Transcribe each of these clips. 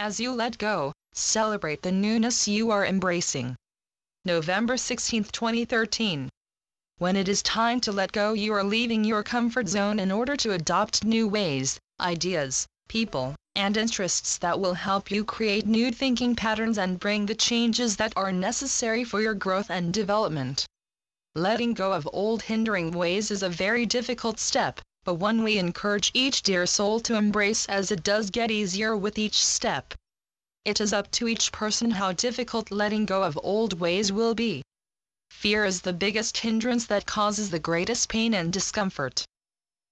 As you let go, celebrate the newness you are embracing. November 16, 2013. When it is time to let go, you are leaving your comfort zone in order to adopt new ways, ideas, people, and interests that will help you create new thinking patterns and bring the changes that are necessary for your growth and development. Letting go of old hindering ways is a very difficult step, but one we encourage each dear soul to embrace, as it does get easier with each step. It is up to each person how difficult letting go of old ways will be. Fear is the biggest hindrance that causes the greatest pain and discomfort.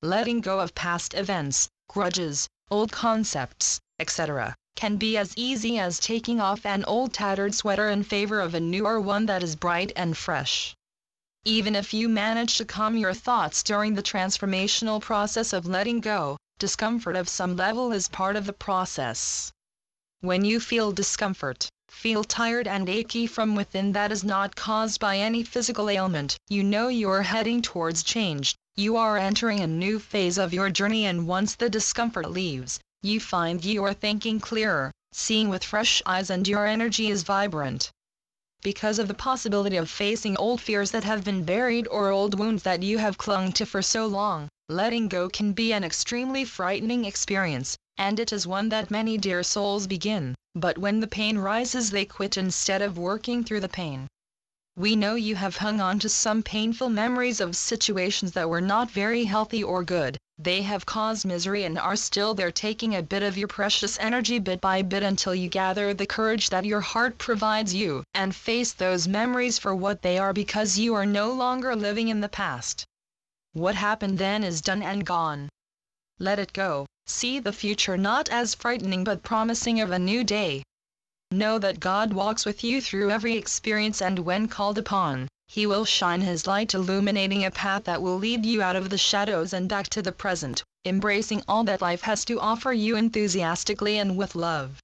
Letting go of past events, grudges, old concepts, etc., can be as easy as taking off an old tattered sweater in favor of a newer one that is bright and fresh. Even if you manage to calm your thoughts during the transformational process of letting go, discomfort of some level is part of the process. When you feel discomfort, feel tired and achy from within, that is not caused by any physical ailment, you know you are heading towards change, you are entering a new phase of your journey, and once the discomfort leaves, you find you are thinking clearer, seeing with fresh eyes, and your energy is vibrant. Because of the possibility of facing old fears that have been buried or old wounds that you have clung to for so long, letting go can be an extremely frightening experience, and it is one that many dear souls begin, but when the pain rises they quit instead of working through the pain. We know you have hung on to some painful memories of situations that were not very healthy or good. They have caused misery and are still there, taking a bit of your precious energy bit by bit until you gather the courage that your heart provides you and face those memories for what they are, because you are no longer living in the past. What happened then is done and gone. Let it go. See the future not as frightening but promising of a new day. Know that God walks with you through every experience, and when called upon, He will shine His light, illuminating a path that will lead you out of the shadows and back to the present, embracing all that life has to offer you enthusiastically and with love.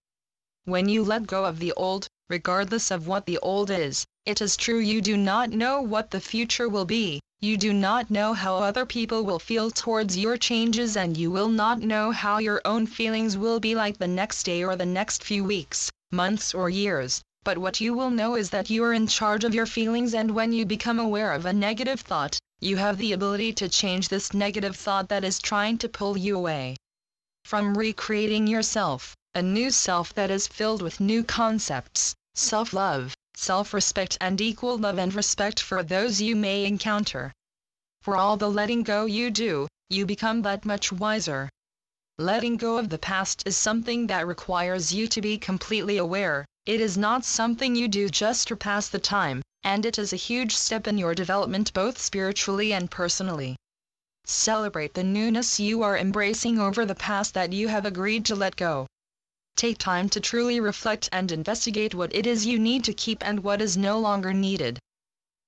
When you let go of the old, regardless of what the old is, it is true you do not know what the future will be, you do not know how other people will feel towards your changes, and you will not know how your own feelings will be like the next day or the next few weeks, months or years, but what you will know is that you are in charge of your feelings, and when you become aware of a negative thought, you have the ability to change this negative thought that is trying to pull you away from recreating yourself, a new self that is filled with new concepts, self-love, self-respect, and equal love and respect for those you may encounter. For all the letting go you do, you become that much wiser. Letting go of the past is something that requires you to be completely aware. It is not something you do just to pass the time, and it is a huge step in your development both spiritually and personally. Celebrate the newness you are embracing over the past that you have agreed to let go. Take time to truly reflect and investigate what it is you need to keep and what is no longer needed.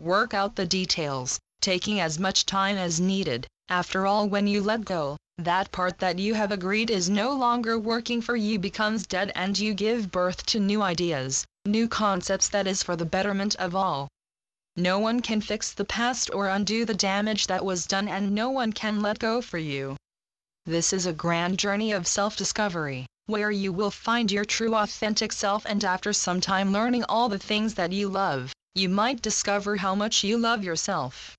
Work out the details, taking as much time as needed. After all, when you let go, that part that you have agreed is no longer working for you becomes dead, and you give birth to new ideas, new concepts that is for the betterment of all. No one can fix the past or undo the damage that was done, and no one can let go for you. This is a grand journey of self-discovery, where you will find your true authentic self, and after some time learning all the things that you love, you might discover how much you love yourself.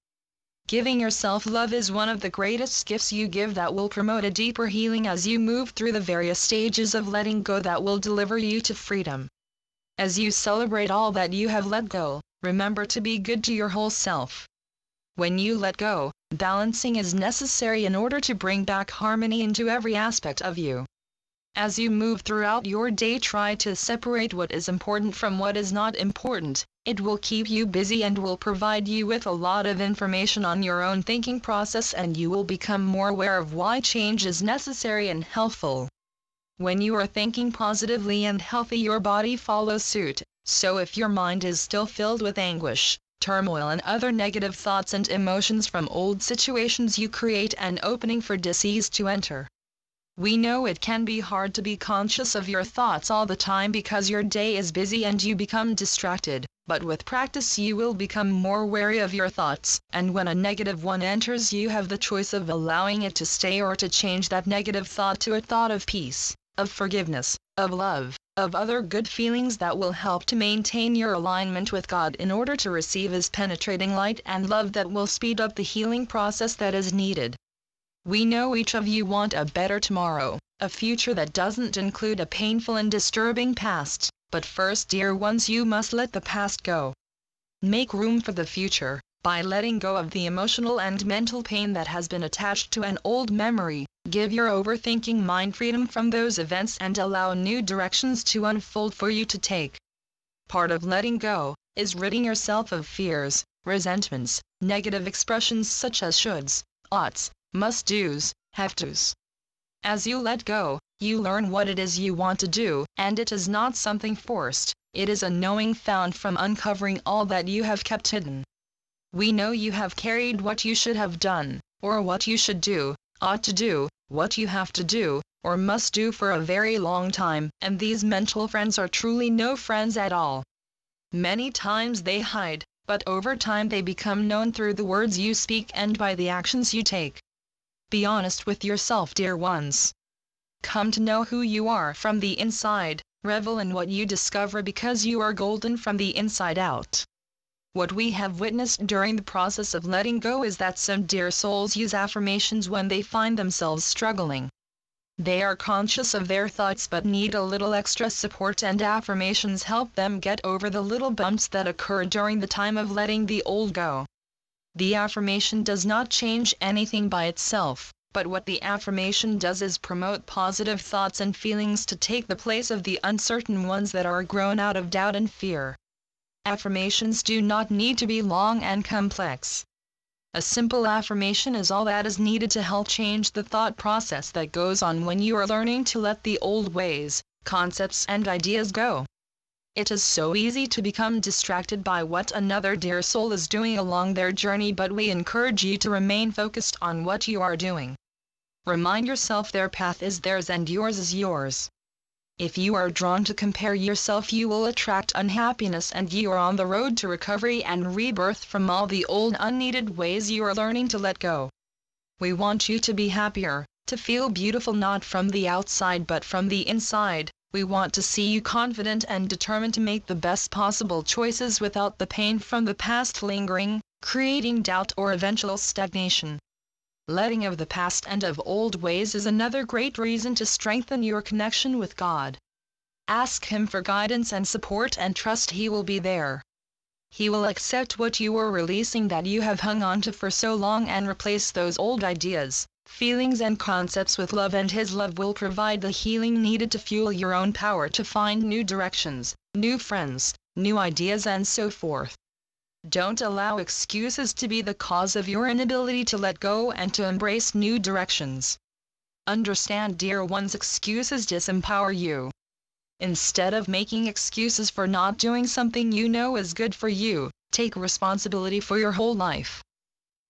Giving yourself love is one of the greatest gifts you give that will promote a deeper healing as you move through the various stages of letting go that will deliver you to freedom. As you celebrate all that you have let go, remember to be good to your whole self. When you let go, balancing is necessary in order to bring back harmony into every aspect of you. As you move throughout your day, try to separate what is important from what is not important. It will keep you busy and will provide you with a lot of information on your own thinking process, and you will become more aware of why change is necessary and helpful. When you are thinking positively and healthy, your body follows suit. So if your mind is still filled with anguish, turmoil, and other negative thoughts and emotions from old situations, you create an opening for disease to enter. We know it can be hard to be conscious of your thoughts all the time because your day is busy and you become distracted, but with practice you will become more wary of your thoughts, and when a negative one enters, you have the choice of allowing it to stay or to change that negative thought to a thought of peace, of forgiveness, of love, of other good feelings that will help to maintain your alignment with God in order to receive His penetrating light and love that will speed up the healing process that is needed. We know each of you want a better tomorrow, a future that doesn't include a painful and disturbing past, but first, dear ones, you must let the past go. Make room for the future by letting go of the emotional and mental pain that has been attached to an old memory. Give your overthinking mind freedom from those events and allow new directions to unfold for you to take. Part of letting go is ridding yourself of fears, resentments, negative expressions such as shoulds, oughts, must-dos, have-tos. As you let go, you learn what it is you want to do, and it is not something forced, it is a knowing found from uncovering all that you have kept hidden. We know you have carried what you should have done, or what you should do, ought to do, what you have to do, or must do for a very long time, and these mental friends are truly no friends at all. Many times they hide, but over time they become known through the words you speak and by the actions you take. Be honest with yourself, dear ones. Come to know who you are from the inside, revel in what you discover because you are golden from the inside out. What we have witnessed during the process of letting go is that some dear souls use affirmations when they find themselves struggling. They are conscious of their thoughts but need a little extra support, and affirmations help them get over the little bumps that occur during the time of letting the old go. The affirmation does not change anything by itself, but what the affirmation does is promote positive thoughts and feelings to take the place of the uncertain ones that are grown out of doubt and fear. Affirmations do not need to be long and complex. A simple affirmation is all that is needed to help change the thought process that goes on when you are learning to let the old ways, concepts and ideas go. It is so easy to become distracted by what another dear soul is doing along their journey, but we encourage you to remain focused on what you are doing. Remind yourself their path is theirs and yours is yours. If you are drawn to compare yourself, you will attract unhappiness, and you are on the road to recovery and rebirth from all the old unneeded ways you are learning to let go. We want you to be happier, to feel beautiful not from the outside but from the inside. We want to see you confident and determined to make the best possible choices without the pain from the past lingering, creating doubt or eventual stagnation. Letting of the past and of old ways is another great reason to strengthen your connection with God. Ask Him for guidance and support and trust He will be there. He will accept what you are releasing that you have hung on to for so long and replace those old ideas, feelings and concepts with love, and His love will provide the healing needed to fuel your own power to find new directions, new friends, new ideas and so forth. Don't allow excuses to be the cause of your inability to let go and to embrace new directions. Understand, dear ones, excuses disempower you. Instead of making excuses for not doing something you know is good for you, take responsibility for your whole life.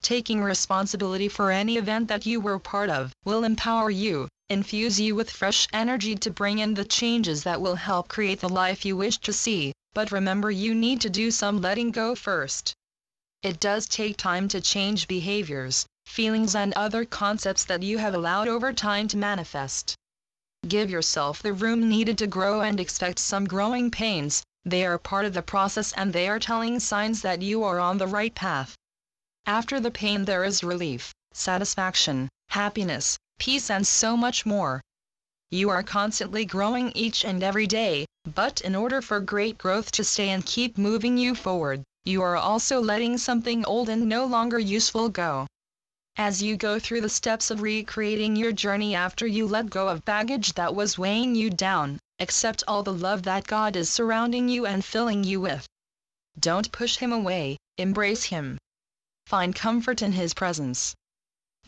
Taking responsibility for any event that you were part of will empower you, infuse you with fresh energy to bring in the changes that will help create the life you wish to see. But remember, you need to do some letting go first. It does take time to change behaviors, feelings and other concepts that you have allowed over time to manifest. Give yourself the room needed to grow and expect some growing pains. They are part of the process and they are telling signs that you are on the right path. After the pain there is relief, satisfaction, happiness, peace and so much more. You are constantly growing each and every day, but in order for great growth to stay and keep moving you forward, you are also letting something old and no longer useful go. As you go through the steps of recreating your journey after you let go of baggage that was weighing you down, accept all the love that God is surrounding you and filling you with. Don't push Him away, embrace Him. Find comfort in His presence.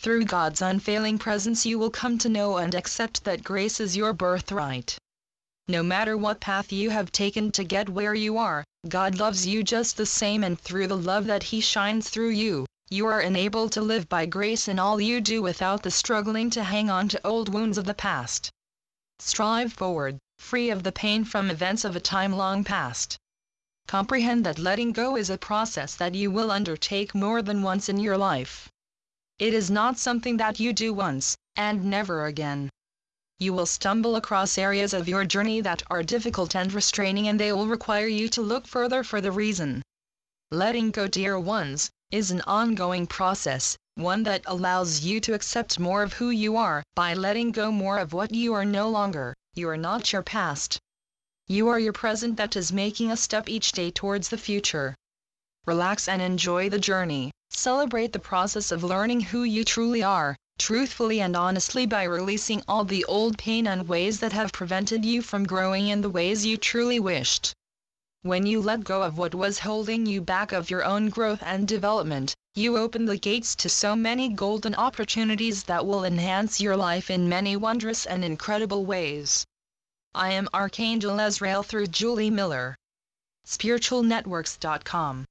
Through God's unfailing presence you will come to know and accept that grace is your birthright. No matter what path you have taken to get where you are, God loves you just the same, and through the love that He shines through you, you are enabled to live by grace in all you do without the struggling to hang on to old wounds of the past. Strive forward, free of the pain from events of a time long past. Comprehend that letting go is a process that you will undertake more than once in your life. It is not something that you do once, and never again. You will stumble across areas of your journey that are difficult and restraining, and they will require you to look further for the reason. Letting go, dear ones, is an ongoing process, one that allows you to accept more of who you are. By letting go more of what you are no longer, you are not your past. You are your present that is making a step each day towards the future. Relax and enjoy the journey. Celebrate the process of learning who you truly are, truthfully and honestly, by releasing all the old pain and ways that have prevented you from growing in the ways you truly wished. When you let go of what was holding you back of your own growth and development, you open the gates to so many golden opportunities that will enhance your life in many wondrous and incredible ways. I am Archangel Azrael through Julie Miller. SpiritualNetworks.com